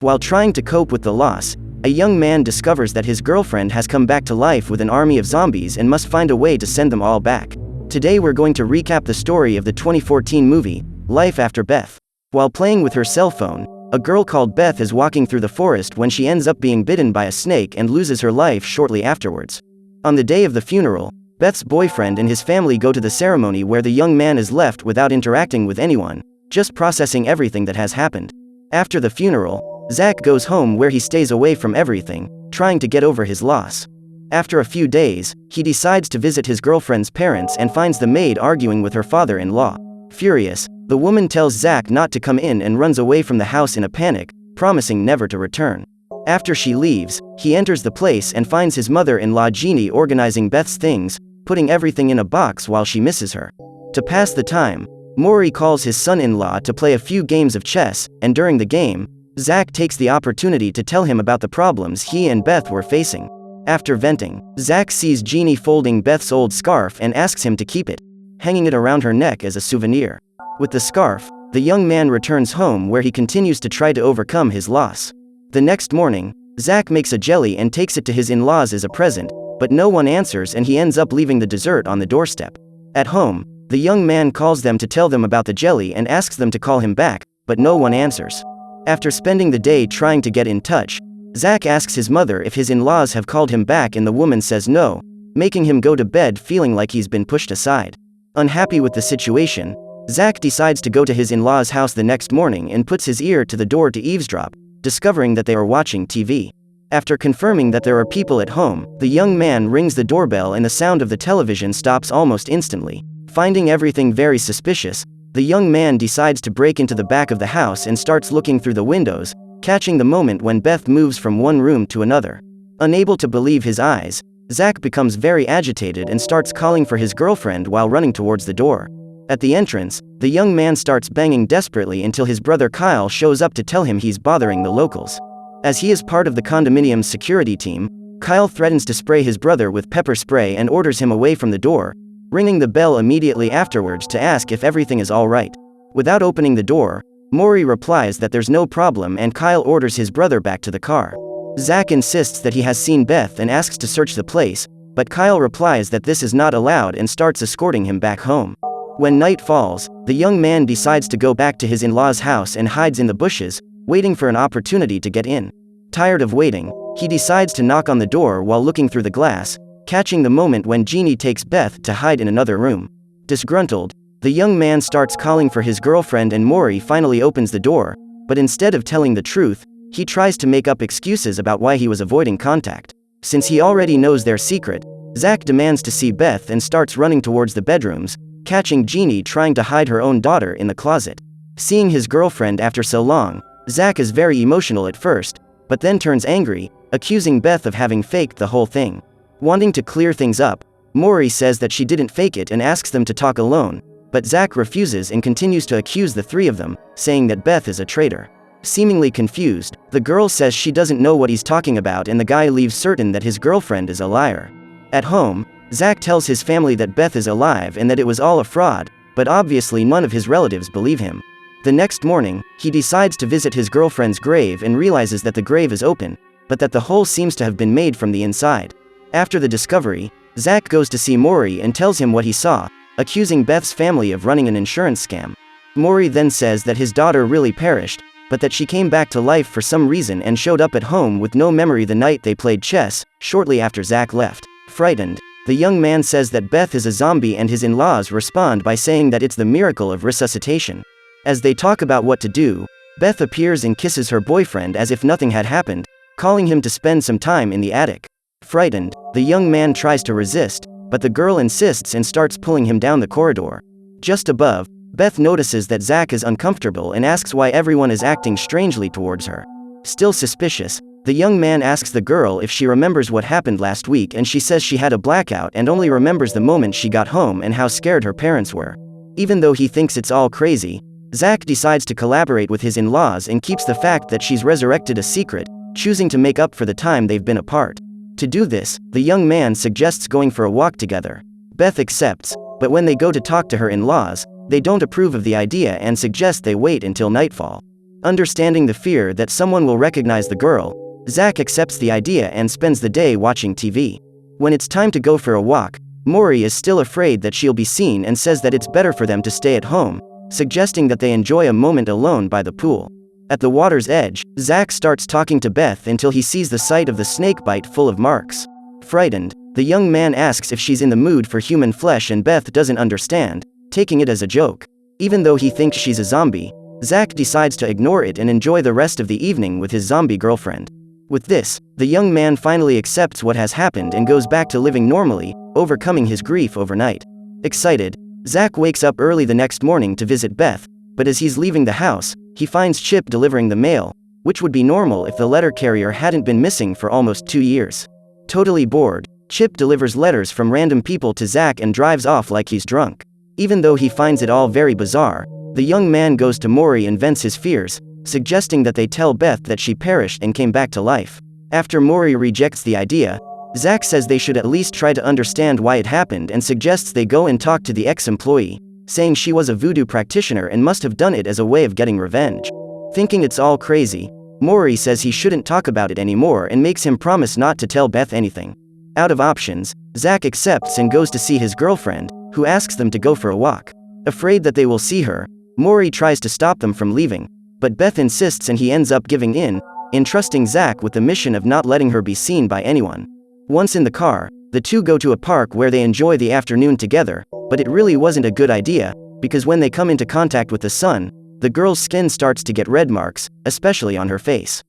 While trying to cope with the loss, a young man discovers that his girlfriend has come back to life with an army of zombies and must find a way to send them all back. Today we're going to recap the story of the 2014 movie, Life After Beth. While playing with her cell phone, a girl called Beth is walking through the forest when she ends up being bitten by a snake and loses her life shortly afterwards. On the day of the funeral, Beth's boyfriend and his family go to the ceremony where the young man is left without interacting with anyone, just processing everything that has happened. After the funeral, Zach goes home where he stays away from everything, trying to get over his loss. After a few days, he decides to visit his girlfriend's parents and finds the maid arguing with her father-in-law. Furious, the woman tells Zach not to come in and runs away from the house in a panic, promising never to return. After she leaves, he enters the place and finds his mother-in-law Jeannie organizing Beth's things, putting everything in a box while she misses her. To pass the time, Maury calls his son-in-law to play a few games of chess, and during the game, Zach takes the opportunity to tell him about the problems he and Beth were facing. After venting, Zach sees Jeannie folding Beth's old scarf and asks him to keep it, hanging it around her neck as a souvenir. With the scarf, the young man returns home where he continues to try to overcome his loss. The next morning, Zach makes a jelly and takes it to his in-laws as a present, but no one answers and he ends up leaving the dessert on the doorstep. At home, the young man calls them to tell them about the jelly and asks them to call him back, but no one answers. After spending the day trying to get in touch, Zach asks his mother if his in-laws have called him back and the woman says no, making him go to bed feeling like he's been pushed aside. Unhappy with the situation, Zach decides to go to his in-laws' house the next morning and puts his ear to the door to eavesdrop, discovering that they are watching TV. After confirming that there are people at home, the young man rings the doorbell and the sound of the television stops almost instantly. Finding everything very suspicious, the young man decides to break into the back of the house and starts looking through the windows, catching the moment when Beth moves from one room to another. Unable to believe his eyes, Zach becomes very agitated and starts calling for his girlfriend while running towards the door. At the entrance, the young man starts banging desperately until his brother Kyle shows up to tell him he's bothering the locals. As he is part of the condominium's security team, Kyle threatens to spray his brother with pepper spray and orders him away from the door, ringing the bell immediately afterwards to ask if everything is all right. Without opening the door, Maury replies that there's no problem and Kyle orders his brother back to the car. Zach insists that he has seen Beth and asks to search the place, but Kyle replies that this is not allowed and starts escorting him back home. When night falls, the young man decides to go back to his in-laws' house and hides in the bushes, waiting for an opportunity to get in. Tired of waiting, he decides to knock on the door while looking through the glass, catching the moment when Jeannie takes Beth to hide in another room. Disgruntled, the young man starts calling for his girlfriend and Maury finally opens the door, but instead of telling the truth, he tries to make up excuses about why he was avoiding contact. Since he already knows their secret, Zach demands to see Beth and starts running towards the bedrooms, catching Jeannie trying to hide her own daughter in the closet. Seeing his girlfriend after so long, Zach is very emotional at first, but then turns angry, accusing Beth of having faked the whole thing. Wanting to clear things up, Maury says that she didn't fake it and asks them to talk alone, but Zach refuses and continues to accuse the three of them, saying that Beth is a traitor. Seemingly confused, the girl says she doesn't know what he's talking about and the guy leaves certain that his girlfriend is a liar. At home, Zach tells his family that Beth is alive and that it was all a fraud, but obviously none of his relatives believe him. The next morning, he decides to visit his girlfriend's grave and realizes that the grave is open, but that the hole seems to have been made from the inside. After the discovery, Zach goes to see Maury and tells him what he saw, accusing Beth's family of running an insurance scam. Maury then says that his daughter really perished, but that she came back to life for some reason and showed up at home with no memory the night they played chess, shortly after Zach left. Frightened, the young man says that Beth is a zombie and his in-laws respond by saying that it's the miracle of resuscitation. As they talk about what to do, Beth appears and kisses her boyfriend as if nothing had happened, calling him to spend some time in the attic. Frightened, the young man tries to resist, but the girl insists and starts pulling him down the corridor. Just above, Beth notices that Zach is uncomfortable and asks why everyone is acting strangely towards her. Still suspicious, the young man asks the girl if she remembers what happened last week and she says she had a blackout and only remembers the moment she got home and how scared her parents were. Even though he thinks it's all crazy, Zach decides to collaborate with his in-laws and keeps the fact that she's resurrected a secret, choosing to make up for the time they've been apart. To do this, the young man suggests going for a walk together. Beth accepts, but when they go to talk to her in-laws, they don't approve of the idea and suggest they wait until nightfall. Understanding the fear that someone will recognize the girl, Zach accepts the idea and spends the day watching TV. When it's time to go for a walk, Maury is still afraid that she'll be seen and says that it's better for them to stay at home, suggesting that they enjoy a moment alone by the pool. At the water's edge, Zach starts talking to Beth until he sees the sight of the snake bite full of marks. Frightened, the young man asks if she's in the mood for human flesh and Beth doesn't understand, taking it as a joke. Even though he thinks she's a zombie, Zach decides to ignore it and enjoy the rest of the evening with his zombie girlfriend. With this, the young man finally accepts what has happened and goes back to living normally, overcoming his grief overnight. Excited, Zach wakes up early the next morning to visit Beth, but as he's leaving the house, he finds Chip delivering the mail, which would be normal if the letter carrier hadn't been missing for almost 2 years. Totally bored, Chip delivers letters from random people to Zach and drives off like he's drunk. Even though he finds it all very bizarre, the young man goes to Maury and vents his fears, suggesting that they tell Beth that she perished and came back to life. After Maury rejects the idea, Zach says they should at least try to understand why it happened and suggests they go and talk to the ex-employee, saying she was a voodoo practitioner and must have done it as a way of getting revenge. Thinking it's all crazy, Maury says he shouldn't talk about it anymore and makes him promise not to tell Beth anything. Out of options, Zach accepts and goes to see his girlfriend, who asks them to go for a walk. Afraid that they will see her, Maury tries to stop them from leaving, but Beth insists and he ends up giving in, entrusting Zach with the mission of not letting her be seen by anyone. Once in the car, the two go to a park where they enjoy the afternoon together, but it really wasn't a good idea, because when they come into contact with the sun, the girl's skin starts to get red marks, especially on her face.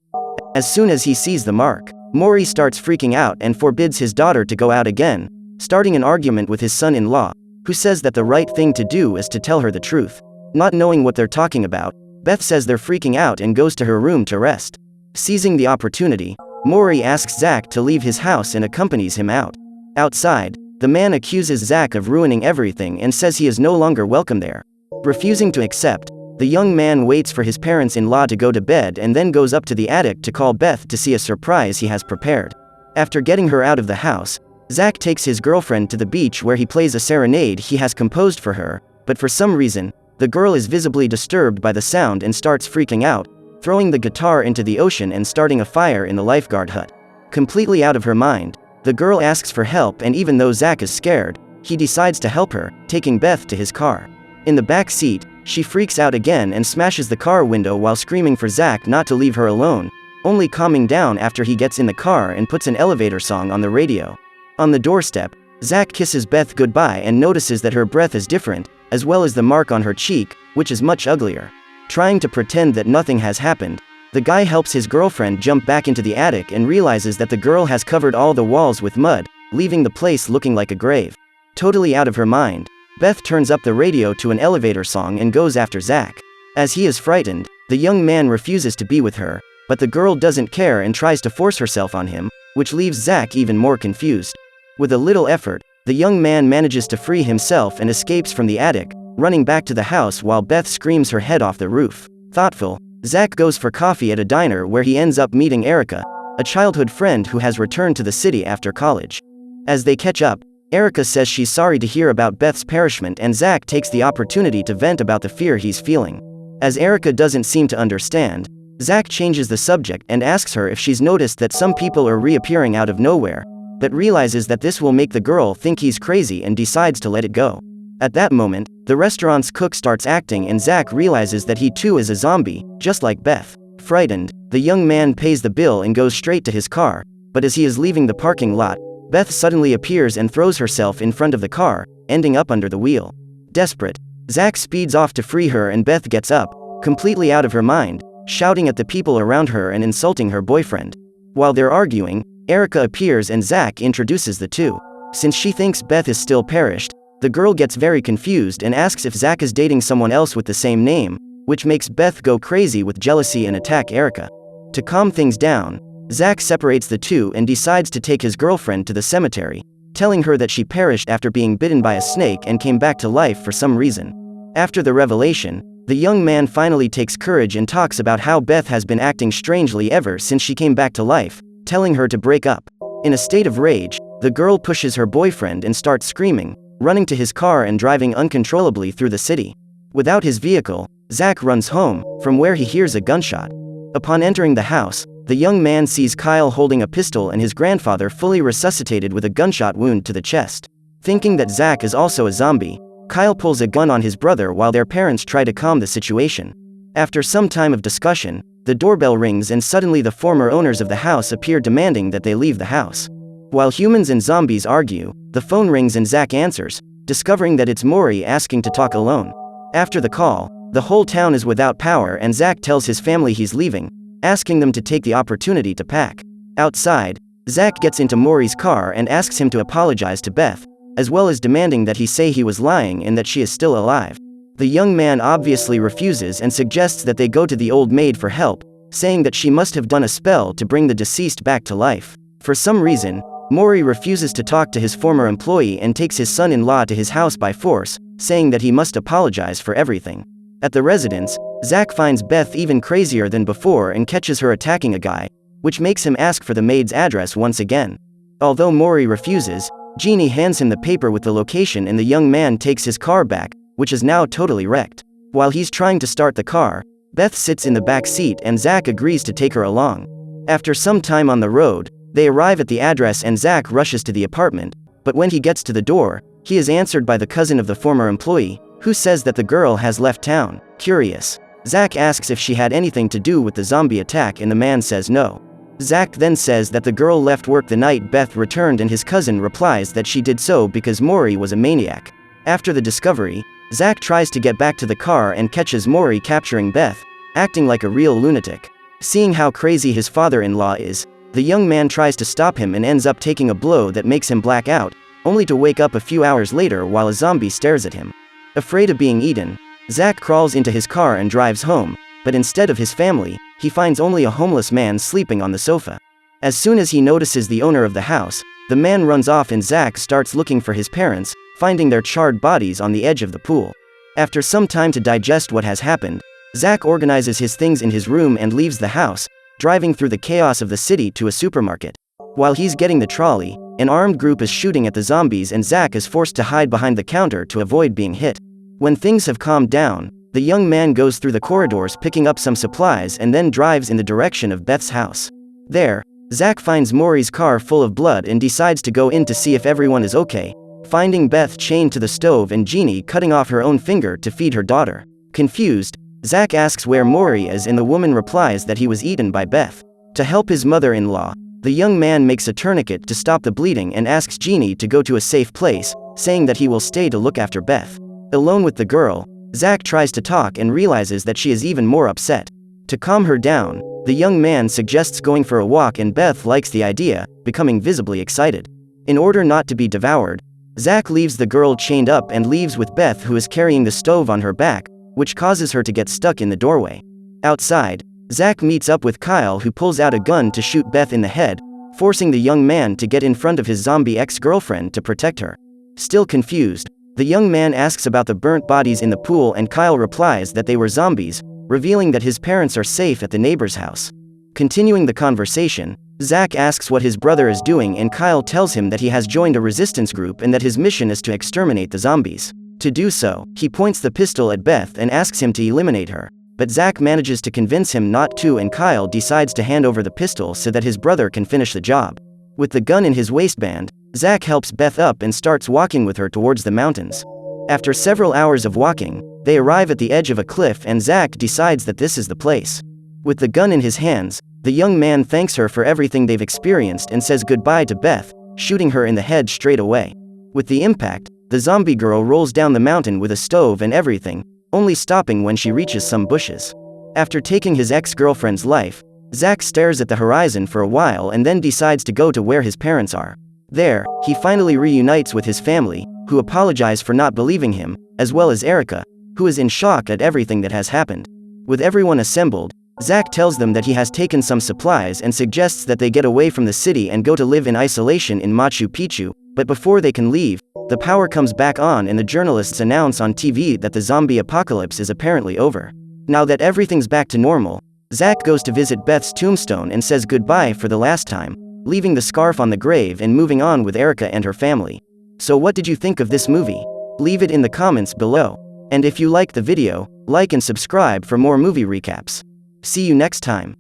As soon as he sees the mark, Maury starts freaking out and forbids his daughter to go out again, starting an argument with his son-in-law, who says that the right thing to do is to tell her the truth. Not knowing what they're talking about, Beth says they're freaking out and goes to her room to rest. Seizing the opportunity, Maury asks Zach to leave his house and accompanies him out. Outside, the man accuses Zach of ruining everything and says he is no longer welcome there. Refusing to accept, the young man waits for his parents-in-law to go to bed and then goes up to the attic to call Beth to see a surprise he has prepared. After getting her out of the house, Zach takes his girlfriend to the beach where he plays a serenade he has composed for her, but for some reason, the girl is visibly disturbed by the sound and starts freaking out, throwing the guitar into the ocean and starting a fire in the lifeguard hut. Completely out of her mind, the girl asks for help and even though Zach is scared, he decides to help her, taking Beth to his car. In the back seat, she freaks out again and smashes the car window while screaming for Zach not to leave her alone, only calming down after he gets in the car and puts an elevator song on the radio. On the doorstep, Zach kisses Beth goodbye and notices that her breath is different, as well as the mark on her cheek, which is much uglier. Trying to pretend that nothing has happened, the guy helps his girlfriend jump back into the attic and realizes that the girl has covered all the walls with mud, leaving the place looking like a grave. Totally out of her mind, Beth turns up the radio to an elevator song and goes after Zach. As he is frightened, the young man refuses to be with her, but the girl doesn't care and tries to force herself on him, which leaves Zach even more confused. With a little effort, the young man manages to free himself and escapes from the attic, running back to the house while Beth screams her head off the roof. Thoughtful, Zach goes for coffee at a diner where he ends up meeting Erica, a childhood friend who has returned to the city after college. As they catch up, Erica says she's sorry to hear about Beth's perishment and Zach takes the opportunity to vent about the fear he's feeling. As Erica doesn't seem to understand, Zach changes the subject and asks her if she's noticed that some people are reappearing out of nowhere, but realizes that this will make the girl think he's crazy and decides to let it go. At that moment, the restaurant's cook starts acting and Zach realizes that he too is a zombie, just like Beth. Frightened, the young man pays the bill and goes straight to his car, but as he is leaving the parking lot, Beth suddenly appears and throws herself in front of the car, ending up under the wheel. Desperate, Zach speeds off to free her and Beth gets up, completely out of her mind, shouting at the people around her and insulting her boyfriend. While they're arguing, Erica appears and Zach introduces the two. Since she thinks Beth is still perished, the girl gets very confused and asks if Zach is dating someone else with the same name, which makes Beth go crazy with jealousy and attack Erica. To calm things down, Zach separates the two and decides to take his girlfriend to the cemetery, telling her that she perished after being bitten by a snake and came back to life for some reason. After the revelation, the young man finally takes courage and talks about how Beth has been acting strangely ever since she came back to life, telling her to break up. In a state of rage, the girl pushes her boyfriend and starts screaming, running to his car and driving uncontrollably through the city. Without his vehicle, Zach runs home, from where he hears a gunshot. Upon entering the house, the young man sees Kyle holding a pistol and his grandfather fully resuscitated with a gunshot wound to the chest. Thinking that Zach is also a zombie, Kyle pulls a gun on his brother while their parents try to calm the situation. After some time of discussion, the doorbell rings and suddenly the former owners of the house appear demanding that they leave the house. While humans and zombies argue, the phone rings and Zach answers, discovering that it's Maury asking to talk alone. After the call, the whole town is without power and Zach tells his family he's leaving, asking them to take the opportunity to pack. Outside, Zach gets into Maury's car and asks him to apologize to Beth, as well as demanding that he say he was lying and that she is still alive. The young man obviously refuses and suggests that they go to the old maid for help, saying that she must have done a spell to bring the deceased back to life. For some reason, Maury refuses to talk to his former employee and takes his son-in-law to his house by force, saying that he must apologize for everything. At the residence, Zach finds Beth even crazier than before and catches her attacking a guy, which makes him ask for the maid's address once again. Although Maury refuses, Jeannie hands him the paper with the location and the young man takes his car back, which is now totally wrecked. While he's trying to start the car, Beth sits in the back seat and Zach agrees to take her along. After some time on the road, they arrive at the address and Zach rushes to the apartment, but when he gets to the door, he is answered by the cousin of the former employee, who says that the girl has left town. Curious, Zach asks if she had anything to do with the zombie attack and the man says no. Zach then says that the girl left work the night Beth returned and his cousin replies that she did so because Maury was a maniac. After the discovery, Zach tries to get back to the car and catches Maury capturing Beth, acting like a real lunatic. Seeing how crazy his father-in-law is, the young man tries to stop him and ends up taking a blow that makes him black out, only to wake up a few hours later while a zombie stares at him. Afraid of being eaten, Zach crawls into his car and drives home, but instead of his family, he finds only a homeless man sleeping on the sofa. As soon as he notices the owner of the house, the man runs off and Zach starts looking for his parents, finding their charred bodies on the edge of the pool. After some time to digest what has happened, Zach organizes his things in his room and leaves the house, driving through the chaos of the city to a supermarket. While he's getting the trolley, an armed group is shooting at the zombies and Zach is forced to hide behind the counter to avoid being hit. When things have calmed down, the young man goes through the corridors picking up some supplies and then drives in the direction of Beth's house. There, Zach finds Maury's car full of blood and decides to go in to see if everyone is okay, finding Beth chained to the stove and Jeannie cutting off her own finger to feed her daughter. Confused, Zach asks where Maury is and the woman replies that he was eaten by Beth. To help his mother-in-law, the young man makes a tourniquet to stop the bleeding and asks Jeannie to go to a safe place, saying that he will stay to look after Beth. Alone with the girl, Zach tries to talk and realizes that she is even more upset. To calm her down, the young man suggests going for a walk and Beth likes the idea, becoming visibly excited. In order not to be devoured, Zach leaves the girl chained up and leaves with Beth, who is carrying the stove on her back, which causes her to get stuck in the doorway. Outside, Zach meets up with Kyle, who pulls out a gun to shoot Beth in the head, forcing the young man to get in front of his zombie ex-girlfriend to protect her. Still confused, the young man asks about the burnt bodies in the pool and Kyle replies that they were zombies, revealing that his parents are safe at the neighbor's house. Continuing the conversation, Zach asks what his brother is doing and Kyle tells him that he has joined a resistance group and that his mission is to exterminate the zombies. To do so, he points the pistol at Beth and asks him to eliminate her, but Zach manages to convince him not to and Kyle decides to hand over the pistol so that his brother can finish the job. With the gun in his waistband, Zach helps Beth up and starts walking with her towards the mountains. After several hours of walking, they arrive at the edge of a cliff and Zach decides that this is the place. With the gun in his hands, the young man thanks her for everything they've experienced and says goodbye to Beth, shooting her in the head straight away. With the impact, the zombie girl rolls down the mountain with a stove and everything, only stopping when she reaches some bushes. After taking his ex-girlfriend's life, Zach stares at the horizon for a while and then decides to go to where his parents are. There, he finally reunites with his family, who apologize for not believing him, as well as Erica, who is in shock at everything that has happened. With everyone assembled, Zach tells them that he has taken some supplies and suggests that they get away from the city and go to live in isolation in Machu Picchu, but before they can leave, the power comes back on and the journalists announce on TV that the zombie apocalypse is apparently over. Now that everything's back to normal, Zach goes to visit Beth's tombstone and says goodbye for the last time, leaving the scarf on the grave and moving on with Erica and her family. So what did you think of this movie? Leave it in the comments below. And if you like the video, like and subscribe for more movie recaps. See you next time.